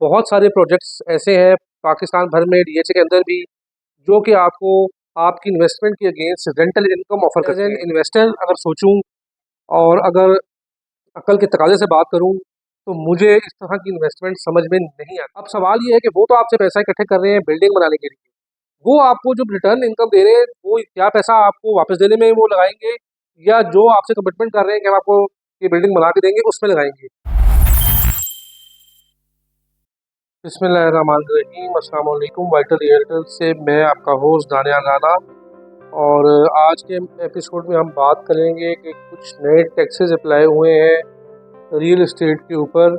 बहुत सारे प्रोजेक्ट्स ऐसे हैं पाकिस्तान भर में, डीएचए के अंदर भी, जो कि आपको आपकी इन्वेस्टमेंट के अगेंस्ट रेंटल इनकम ऑफर करते हैं। इन्वेस्टर अगर सोचूं और अगर अकल के तकाजे से बात करूं तो मुझे इस तरह की इन्वेस्टमेंट समझ में नहीं आती। अब सवाल ये है कि वो तो आपसे पैसा इकट्ठे कर रहे हैं बिल्डिंग बनाने के लिए, वो आपको जो रिटर्न इनकम दे रहे हैं वो क्या पैसा आपको वापस देने में वो लगाएंगे, या जो आपसे कमिटमेंट कर रहे हैं कि हम आपको ये बिल्डिंग बना के देंगे उसमें लगाएंगे। बिस्मिल्लाहिर्रहमानिर्रहीम, अस्सलाम वालेकुम। वाइटल रियल्टर से मैं आपका होस्ट दानियाल राना, और आज के एपिसोड में हम बात करेंगे कि कुछ नए टैक्सेस अप्लाई हुए हैं रियल इस्टेट के ऊपर,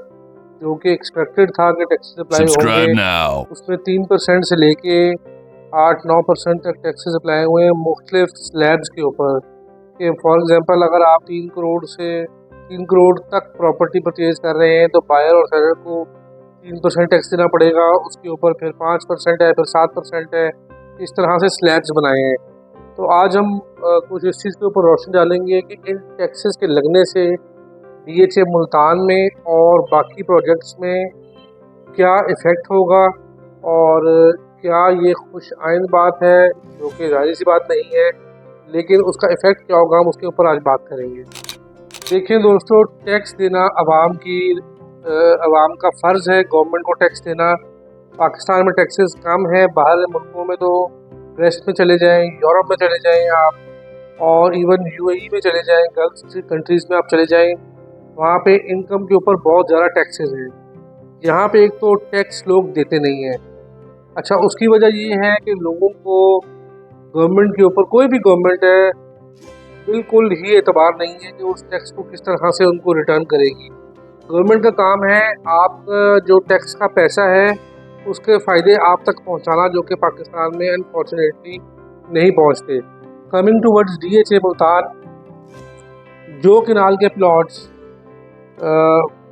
जो कि एक्सपेक्टेड था कि टैक्सेस अप्लाई होंगे। उसमें 3% से लेके 8-9% तक टैक्सेस अप्लाई हुए हैं मुख्तलिफ स्लैब्स के ऊपर। कि फॉर एग्जांपल अगर आप 3 करोड़ तक प्रॉपर्टी परचेज कर रहे हैं तो बायर और सेलर को 3% टैक्स देना पड़ेगा, उसके ऊपर फिर 5% है, फिर 7% है। इस तरह से स्लैब्स बनाए हैं। तो आज हम कुछ इस चीज़ के ऊपर रोशनी डालेंगे कि इन टैक्सेस के लगने से डीएचए मुल्तान में और बाकी प्रोजेक्ट्स में क्या इफ़ेक्ट होगा, और क्या ये खुश आइंद बात है, जो कि जाहिर सी बात नहीं है, लेकिन उसका इफ़ेक्ट क्या होगा हम उसके ऊपर आज बात करेंगे। देखिए दोस्तों, टैक्स देना अवाम का फ़र्ज़ है। गवर्नमेंट को टैक्स देना, पाकिस्तान में टैक्सेस कम है, बाहर मुल्कों में तो वेस्ट में चले जाएं, यूरोप में चले जाएं आप, और इवन यूएई में चले जाएं, गल्फ कंट्रीज़ में आप चले जाएं, वहाँ पे इनकम के ऊपर बहुत ज़्यादा टैक्सेस हैं। यहाँ पे एक तो टैक्स लोग देते नहीं हैं। अच्छा, उसकी वजह ये है कि लोगों को गवर्नमेंट के ऊपर, कोई भी गवर्नमेंट है, बिल्कुल ही एतबार नहीं है कि उस टैक्स को किस तरह से उनको रिटर्न करेगी। गवर्नमेंट का काम है आप जो टैक्स का पैसा है उसके फ़ायदे आप तक पहुंचाना, जो कि पाकिस्तान में अनफॉर्चुनेटली नहीं पहुंचते। कमिंग टूवर्ड्स डीएचए मुल्तान, जो किनाल के प्लॉट्स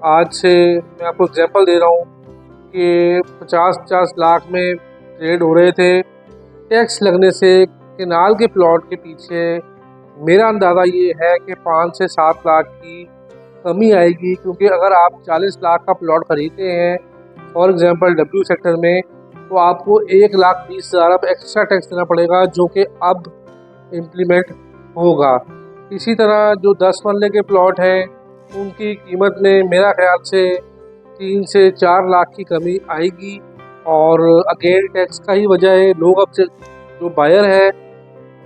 आज से मैं आपको एग्जांपल दे रहा हूँ कि 50-50 लाख में ट्रेड हो रहे थे, टैक्स लगने से किनाल के प्लॉट के पीछे मेरा अंदाज़ा ये है कि 5 से 7 लाख की कमी आएगी। क्योंकि अगर आप 40 लाख का प्लॉट ख़रीदते हैं फॉर एग्जांपल डब्ल्यू सेक्टर में, तो आपको 1,20,000 अब एक्स्ट्रा टैक्स देना पड़ेगा, जो कि अब इम्प्लीमेंट होगा। इसी तरह जो 10 मरले के प्लॉट हैं उनकी कीमत में मेरा ख्याल से 3 से 4 लाख की कमी आएगी, और अगेन टैक्स का ही वजह है। लोग अब से जो बायर है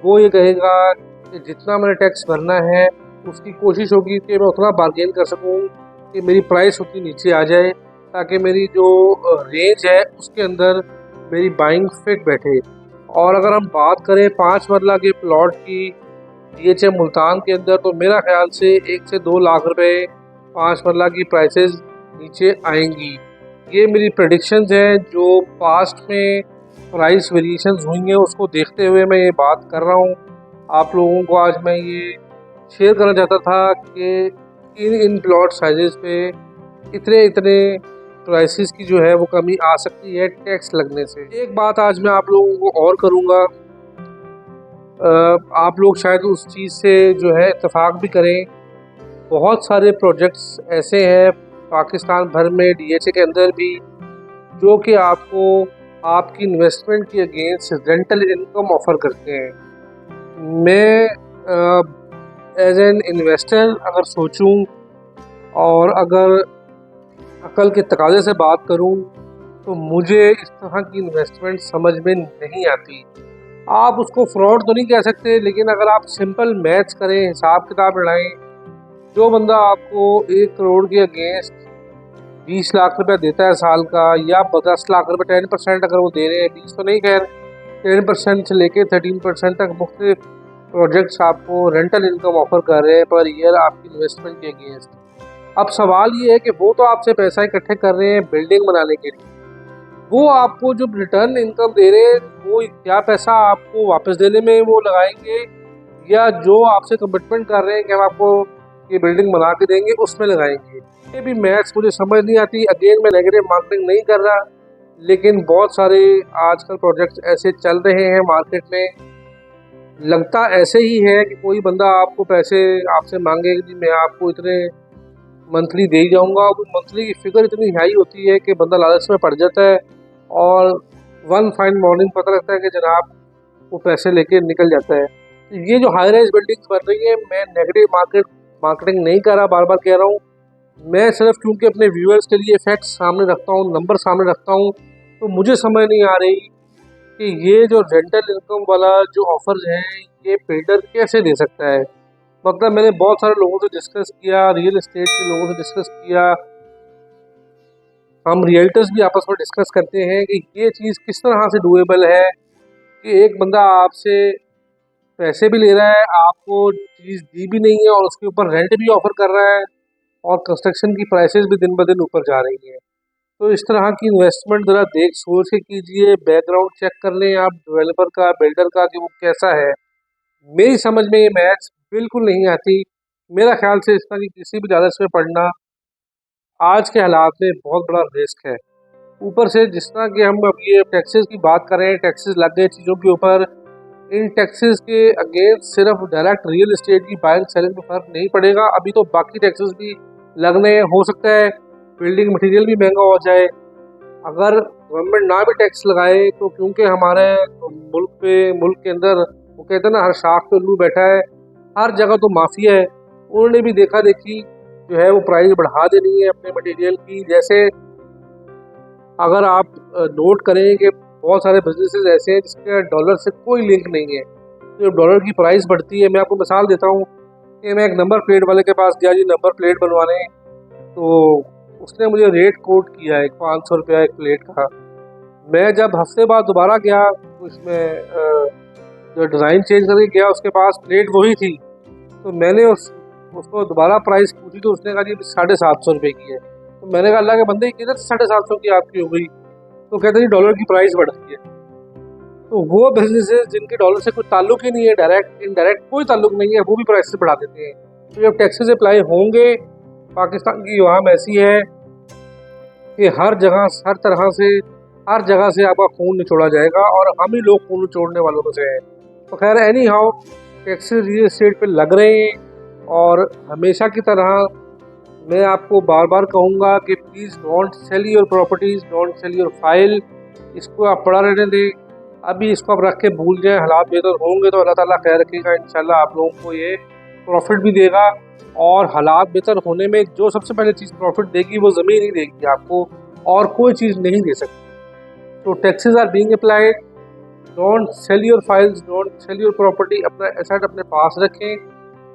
वो ये कहेगा कि जितना मैंने टैक्स भरना है उसकी कोशिश होगी कि मैं उतना बार्गेन कर सकूं कि मेरी प्राइस उतनी नीचे आ जाए, ताकि मेरी जो रेंज है उसके अंदर मेरी बाइंग फिट बैठे। और अगर हम बात करें 5 मरला के प्लॉट की डीएचए मुल्तान के अंदर, तो मेरा ख्याल से 1 से 2 लाख रुपए 5 मरला की प्राइसेस नीचे आएंगी। ये मेरी प्रेडिक्शंस हैं, जो पास्ट में प्राइस वेरिएशंस हुई हैं उसको देखते हुए मैं ये बात कर रहा हूँ। आप लोगों को आज मैं ये शेयर करना चाहता था कि इन प्लॉट साइजेस पे इतने प्राइसेस की जो है वो कमी आ सकती है टैक्स लगने से। एक बात आज मैं आप लोगों को और करूँगा, आप लोग शायद उस चीज़ से जो है इत्तेफाक भी करें। बहुत सारे प्रोजेक्ट्स ऐसे हैं पाकिस्तान भर में, डीएचए के अंदर भी, जो कि आपको आपकी इन्वेस्टमेंट के अगेंस्ट रेंटल इनकम ऑफ़र करते हैं। मैं एज एन इन्वेस्टर अगर सोचूं और अगर अकल के तकाजे से बात करूं तो मुझे इस तरह की इन्वेस्टमेंट समझ में नहीं आती। आप उसको फ्रॉड तो नहीं कह सकते, लेकिन अगर आप सिंपल मैथ्स करें, हिसाब किताब लड़ाएं, जो बंदा आपको 1 करोड़ के अगेंस्ट 20 लाख रुपया देता है साल का, या 10 लाख रुपये 10% अगर वो दे रहे हैं, 20 तो नहीं खैर, 10% से लेके 13% तक मुख्तलिफ प्रोजेक्ट्स आपको रेंटल इनकम ऑफर कर रहे हैं पर ईयर आपकी इन्वेस्टमेंट के अगेंस्ट। अब सवाल ये है कि वो तो आपसे पैसा इकट्ठे कर रहे हैं बिल्डिंग बनाने के लिए, वो आपको जो रिटर्न इनकम दे रहे हैं वो क्या पैसा आपको वापस देने में वो लगाएंगे, या जो आपसे कमिटमेंट कर रहे हैं कि हम आपको ये बिल्डिंग बना के देंगे उसमें लगाएंगे। ये भी मैथ्स मुझे समझ नहीं आती। अगेन मैं नेगेटिव मार्केटिंग नहीं कर रहा, लेकिन बहुत सारे आजकल प्रोजेक्ट्स ऐसे चल रहे हैं मार्केट में, लगता ऐसे ही है कि कोई बंदा आपको पैसे आपसे मांगे कि मैं आपको इतने मंथली दे ही जाऊँगा। वो मंथली की फिगर इतनी हाई होती है कि बंदा लालच में पड़ जाता है और वन फाइन मॉर्निंग पता लगता है कि जनाब वो पैसे लेके निकल जाता है। तो ये जो हाई राइज बिल्डिंग्स बन रही है, मैं नेगेटिव मार्केटिंग नहीं कर रहा, बार बार कह रहा हूँ। मैं सिर्फ क्योंकि अपने व्यूअर्स के लिए फैक्ट्स सामने रखता हूँ, नंबर सामने रखता हूँ, तो मुझे समझ नहीं आ रही कि ये जो रेंटल इनकम वाला जो ऑफर्स हैं ये बिल्डर कैसे दे सकता है। मतलब मैंने बहुत सारे लोगों से डिस्कस किया, रियल एस्टेट के लोगों से डिस्कस किया, हम रियल्टर्स भी आपस में डिस्कस करते हैं कि ये चीज़ किस तरह से डूएबल है कि एक बंदा आपसे पैसे भी ले रहा है, आपको चीज़ दी भी नहीं है और उसके ऊपर रेंट भी ऑफर कर रहा है और कंस्ट्रक्शन की प्राइसेस भी दिन ब दिन ऊपर जा रही हैं। तो इस तरह की इन्वेस्टमेंट ज़रा देख सोच के कीजिए, बैकग्राउंड चेक कर लें आप डेवलपर का, बिल्डर का कि वो कैसा है। मेरी समझ में ये मैथ्स बिल्कुल नहीं आती। मेरा ख्याल से इस तरह की किसी भी लालच में पड़ना आज के हालात में बहुत बड़ा रिस्क है। ऊपर से जिस तरह कि हम अब ये टैक्सेस की बात करें, टैक्सेस लग गए चीज़ों के ऊपर, इन टैक्सेस के अगेंस्ट सिर्फ डायरेक्ट रियल एस्टेट की बाइंग सेलिंग में फ़र्क नहीं पड़ेगा, अभी तो बाकी टैक्सेस भी लगने हो सकता है बिल्डिंग मटेरियल भी महंगा हो जाए। अगर गवर्नमेंट ना भी टैक्स लगाए तो क्योंकि हमारे मुल्क के अंदर वो कहते हैं ना, हर शाख पे उल्लू बैठा है, हर जगह तो माफिया है। उन्होंने भी देखा देखी जो है वो प्राइस बढ़ा देनी है अपने मटेरियल की। जैसे अगर आप नोट करें कि बहुत सारे बिजनेसेस ऐसे हैं जिसके डॉलर से कोई लिंक नहीं है, तो डॉलर की प्राइस बढ़ती है। मैं आपको मिसाल देता हूँ कि मैं एक नंबर प्लेट वाले के पास गया जी नंबर प्लेट बनवाने, तो उसने मुझे रेट कोट किया है 500 रुपया एक प्लेट का। मैं जब हफ्ते बाद दोबारा गया तो इसमें जो डिज़ाइन चेंज करके गया उसके पास प्लेट वही थी, तो मैंने उसको दोबारा प्राइस पूछी तो उसने कहा जी 750 रुपये की है। तो मैंने कहा अल्लाह के बंदे किधर 750 की आपकी हो गई? तो कहते हैं डॉलर की प्राइस बढ़ रही है। तो वो बिजनेसेस जिनके डॉलर से कोई ताल्लुक ही नहीं है, डायरेक्ट इनडायरेक्ट कोई ताल्लुक नहीं है, वो भी प्राइसेस बढ़ा देते हैं। तो जब टैक्सेस अप्लाई होंगे, पाकिस्तान की आवाम ऐसी है कि हर जगह से आपका खून निचोड़ा जाएगा और हम ही लोग खून निचोड़ने वालों में से हैं। तो खैर any how, taxes real estate पे लग रहे हैं और हमेशा की तरह मैं आपको बार बार कहूँगा कि please don't sell your properties, don't sell your file. इसको आप पड़ा रहने दें, अभी इसको आप रख के भूल जाएं। हालात बेहतर होंगे तो अल्लाह ताला खैर रखेगा, इंशाल्लाह आप लोगों को ये प्रॉफिट भी देगा। और हालात बेहतर होने में जो सबसे पहले चीज़ प्रॉफिट देगी वो ज़मीन ही देगी आपको, और कोई चीज़ नहीं दे सकती। तो taxes are being applied, don't sell your files, don't sell your property, अपना एसेट अपने पास रखें।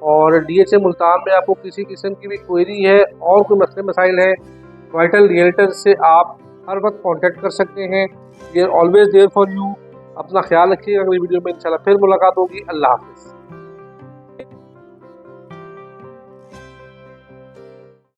और डीएचए मुल्तान में आपको किसी किस्म की भी क्वेरी है और कोई मसले मसाइल है, वाइटल रियल्टर से आप हर वक्त कांटेक्ट कर सकते हैं। We are always there for you. अपना ख्याल रखिएगा, अगली वीडियो में इंशाल्लाह फिर मुलाकात होगी। अल्लाह हाफिज़।